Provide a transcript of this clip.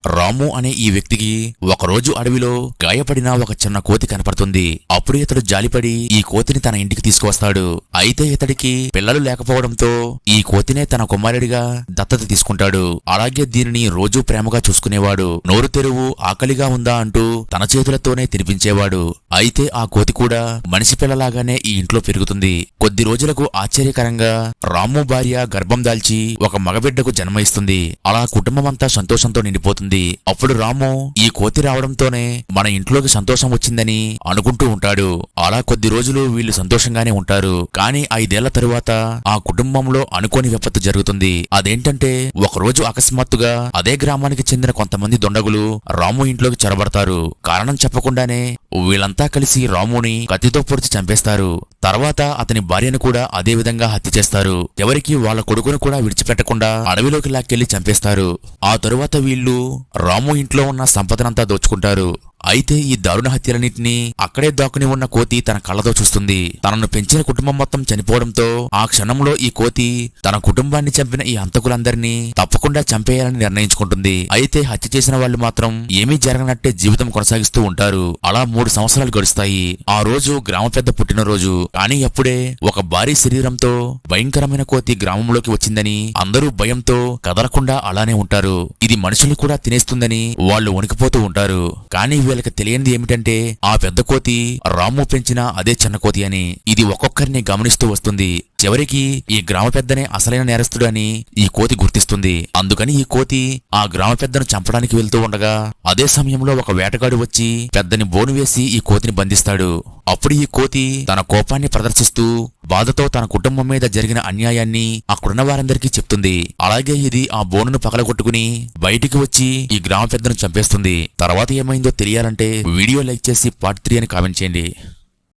రాము అనే ఈ వ్యక్తికి ఒకరోజు అడవిలో గాయపడిన ఒక చిన్న కోతి కనపడుతుంది. అప్పుడు ఇతడు జాలిపడి ఈ కోతిని తన ఇంటికి తీసుకువస్తాడు. అయితే ఇతడికి పిల్లలు లేకపోవడంతో ఈ కోతినే తన కుమారుడిగా దత్తత తీసుకుంటాడు. అలాగే దీనిని రోజూ ప్రేమగా చూసుకునేవాడు. నోరు తెరువు, ఆకలిగా ఉందా అంటూ తన చేతులతోనే తినిపించేవాడు. అయితే ఆ కోతి కూడా మనిషి పిల్లలాగానే ఈ ఇంట్లో పెరుగుతుంది. కొద్ది రోజులకు ఆశ్చర్యకరంగా రాము భార్య గర్భం దాల్చి ఒక మగబిడ్డకు జన్మ ఇస్తుంది. అలా కుటుంబమంతా సంతోషంతో నిండిపోతుంది. అప్పుడు రాము ఈ కోతి రావడంతోనే మన ఇంట్లోకి సంతోషం వచ్చిందని అనుకుంటూ ఉంటాడు. అలా కొద్ది రోజులు వీళ్ళు సంతోషంగానే ఉంటారు. కానీ 5 ఏళ్ల తరువాత ఆ కుటుంబంలో అనుకోని విపత్తు జరుగుతుంది. అదేంటంటే ఒకరోజు అకస్మాత్తుగా అదే గ్రామానికి చెందిన కొంతమంది దొండగులు రాము ఇంట్లోకి చొరబడతారు. కారణం చెప్పకుండానే వీళ్ళంతా కలిసి రాముని కత్తితో పొడిచి చంపేస్తారు. తర్వాత అతని భార్యను కూడా అదే విధంగా హత్య చేస్తారు. ఎవరికి వాళ్ళ కొడుకును కూడా విడిచిపెట్టకుండా అడవిలోకి లాక్కెళ్లి చంపేస్తారు. ఆ తరువాత వీళ్ళు రాము ఇంట్లో ఉన్న సంపదనంతా దోచుకుంటారు. అయితే ఈ దారుణ హత్యలన్నింటినీ అక్కడే దాక్కుని ఉన్న కోతి తన కళ్ళతో చూస్తుంది. తనను పెంచిన కుటుంబం మొత్తం చనిపోవడంతో ఆ క్షణంలో ఈ కోతి తన కుటుంబాన్ని చంపిన ఈ హంతకులందరినీ తప్పకుండా చంపేయాలని నిర్ణయించుకుంటుంది. అయితే హత్య చేసిన వాళ్ళు మాత్రం ఏమీ జరగనట్టే జీవితం కొనసాగిస్తూ ఉంటారు. అలా 3 సంవత్సరాలు గడుస్తాయి. ఆ రోజు గ్రామ పెద్ద పుట్టినరోజు. కానీ అప్పుడే ఒక భారీ శరీరంతో భయంకరమైన కోతి గ్రామంలోకి వచ్చిందని అందరూ భయంతో కదలకుండా అలానే ఉంటారు. ఇది మనుషులు కూడా తినేస్తుందని వాళ్ళు వణికిపోతూ ఉంటారు. కానీ వీళ్ళకి తెలియంది ఏమిటంటే ఆ పెద్ద కోతి రాము పెంచిన అదే చిన్న కోతి అని. ఇది ఒక్కొక్కరిని గమనిస్తూ వస్తుంది. చివరికి ఈ గ్రామ పెద్దనే అసలైన నేరస్తుడు అని ఈ కోతి గుర్తిస్తుంది. అందుకని ఈ కోతి ఆ గ్రామ పెద్దను చంపడానికి వెళ్తూ ఉండగా అదే సమయంలో ఒక వేటగాడు వచ్చి పెద్దని బోను వేసి ఈ కోతిని బంధిస్తాడు. అప్పుడు ఈ కోతి తన కోపాన్ని ప్రదర్శిస్తూ బాధతో తన కుటుంబం మీద జరిగిన అన్యాయాన్ని అక్కడున్న వారందరికీ చెప్తుంది. అలాగే ఇది ఆ బోనును పగలగొట్టుకుని బయటికి వచ్చి ఈ గ్రామ పెద్దను చంపేస్తుంది. తర్వాత ఏమైందో తెలియాలంటే వీడియో లైక్ చేసి పార్ట్ 3 అని కామెంట్ చేయండి.